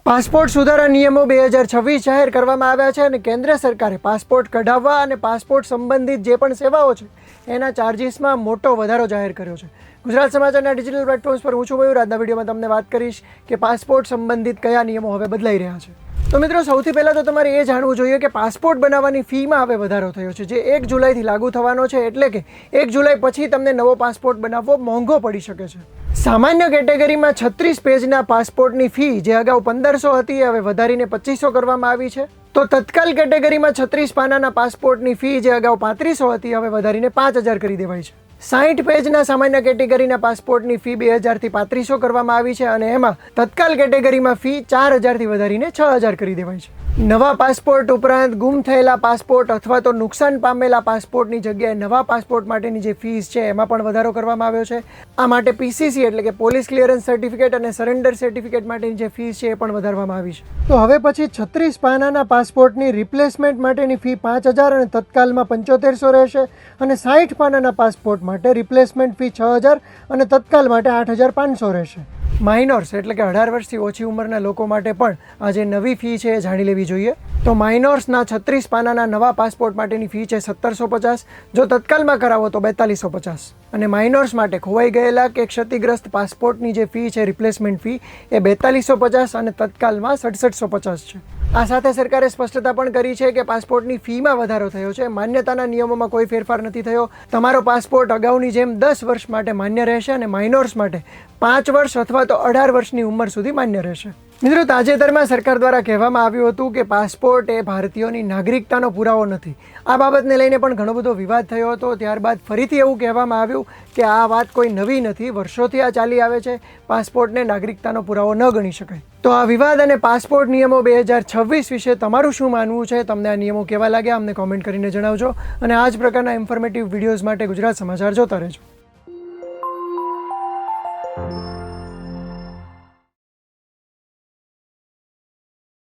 Passport સુધારા નિયમો 2026 જાહેર કરવામાં આવ્યા છે અને કેન્દ્ર સરકારે પાસપોર્ટ કઢાવવા અને પાસપોર્ટ સંબંધિત જે પણ સેવાઓ છે એના ચાર્જિસમાં મોટો વધારો જાહેર કર્યો છે. ગુજરાત સમાચારના ડિજિટલ પ્લેટફોર્મ્સ પર હું છું મયુર. આજના વિડીયોમાં તમને વાત કરીશ કે પાસપોર્ટ સંબંધિત કયા નિયમો હવે બદલાઈ રહ્યા છે. તો મિત્રો, સૌથી પહેલાં તો તમારે એ જાણવું જોઈએ કે પાસપોર્ટ બનાવવાની ફીમાં હવે વધારો થયો છે, જે 1 જુલાઈથી લાગુ થવાનો છે. એટલે કે 1 જુલાઈ પછી તમને નવો પાસપોર્ટ બનાવવો મોંઘો પડી શકે છે. સામાન્ય કેટેગરીમાં 36 પેજના પાસપોર્ટની ફી જે અગાઉ 1500 હતી હવે વધારીને 2500 કરવામાં આવી છે. તો તત્કાલ કેટેગરીમાં 36 પાનાના પાસપોર્ટની ફી જે અગાઉ 3500 હતી હવે વધારીને 5000 કરી દેવાઈ છે. 60 પેજના સામાન્ય કેટેગરીના પાસપોર્ટની ફી 2000થી 3500 કરવામાં આવી છે અને એમાં તત્કાલ કેટેગરીમાં ફી 4000થી વધારીને 6000 કરી દેવાઈ છે. નવા પાસપોર્ટ ઉપરાંત ગુમ થયેલા પાસપોર્ટ અથવા તો નુકસાન પામેલા પાસપોર્ટની જગ્યાએ નવા પાસપોર્ટ માટેની જે ફીસ છે એમાં પણ વધારો કરવામાં આવ્યો છે. આ માટે પીસીસી એટલે કે પોલીસ ક્લિયરન્સ સર્ટિફિકેટ અને સરેન્ડર સર્ટિફિકેટ માટેની જે ફીસ છે એ પણ વધારવામાં આવી છે. તો હવે પછી 36 પાનાના પાસપોર્ટની રિપ્લેસમેન્ટ માટેની ફી 5000 અને તત્કાલમાં 7500 રહેશે અને 60 પાનાના પાસપોર્ટ માટે રિપ્લેસમેન્ટ ફી 6000 અને તત્કાલ માટે 8500 રહેશે. માઇનોર્સ એટલે કે 18 વર્ષથી ઓછી ઉંમરના લોકો માટે પણ આ જે નવી ફી છે એ જાણી લેવી જોઈએ. તો માઇનોર્સના 36 પાનાના નવા પાસપોર્ટ માટેની ફી છે 1750, જો તત્કાલમાં કરાવો તો 4250 અને માઇનોર્સ માટે ખોવાઈ ગયેલા કે ક્ષતિગ્રસ્ત પાસપોર્ટની જે ફી છે રિપ્લેસમેન્ટ ફી એ 4250 અને તત્કાલમાં 6750 છે. આ સાથે સરકારે સ્પષ્ટતા પણ કરી છે કે પાસપોર્ટની ફીમાં વધારો થયો છે, માન્યતાના નિયમોમાં કોઈ ફેરફાર નથી થયો. તમારો પાસપોર્ટ અગાઉની જેમ 10 વર્ષ માટે માન્ય રહેશે અને માઇનોર્સ માટે 5 વર્ષ અથવા તો 18 વર્ષની ઉંમર સુધી માન્ય રહેશે. મિત્રો, તાજેતરમાં સરકાર દ્વારા કહેવામાં આવ્યું હતું કે પાસપોર્ટ એ ભારતીયોની નાગરિકતાનો પુરાવો નથી. આ બાબતને લઈને પણ ઘણો બધો વિવાદ થયો હતો. ત્યારબાદ ફરીથી એવું કહેવામાં આવ્યું કે આ વાત કોઈ નવી નથી, વર્ષોથી આ ચાલી આવે છે, પાસપોર્ટને નાગરિકતાનો પુરાવો ન ગણી શકાય. તો આ વિવાદ અને પાસપોર્ટ નિયમો 2026 વિશે તમારું શું માનવું છે? તમને આ નિયમો કેવા લાગ્યા અમને કોમેન્ટ કરીને જણાવજો અને આ જ પ્રકારના ઇન્ફોર્મેટિવ વિડીયોઝ માટે ગુજરાત સમાચાર જોતા રહેજો.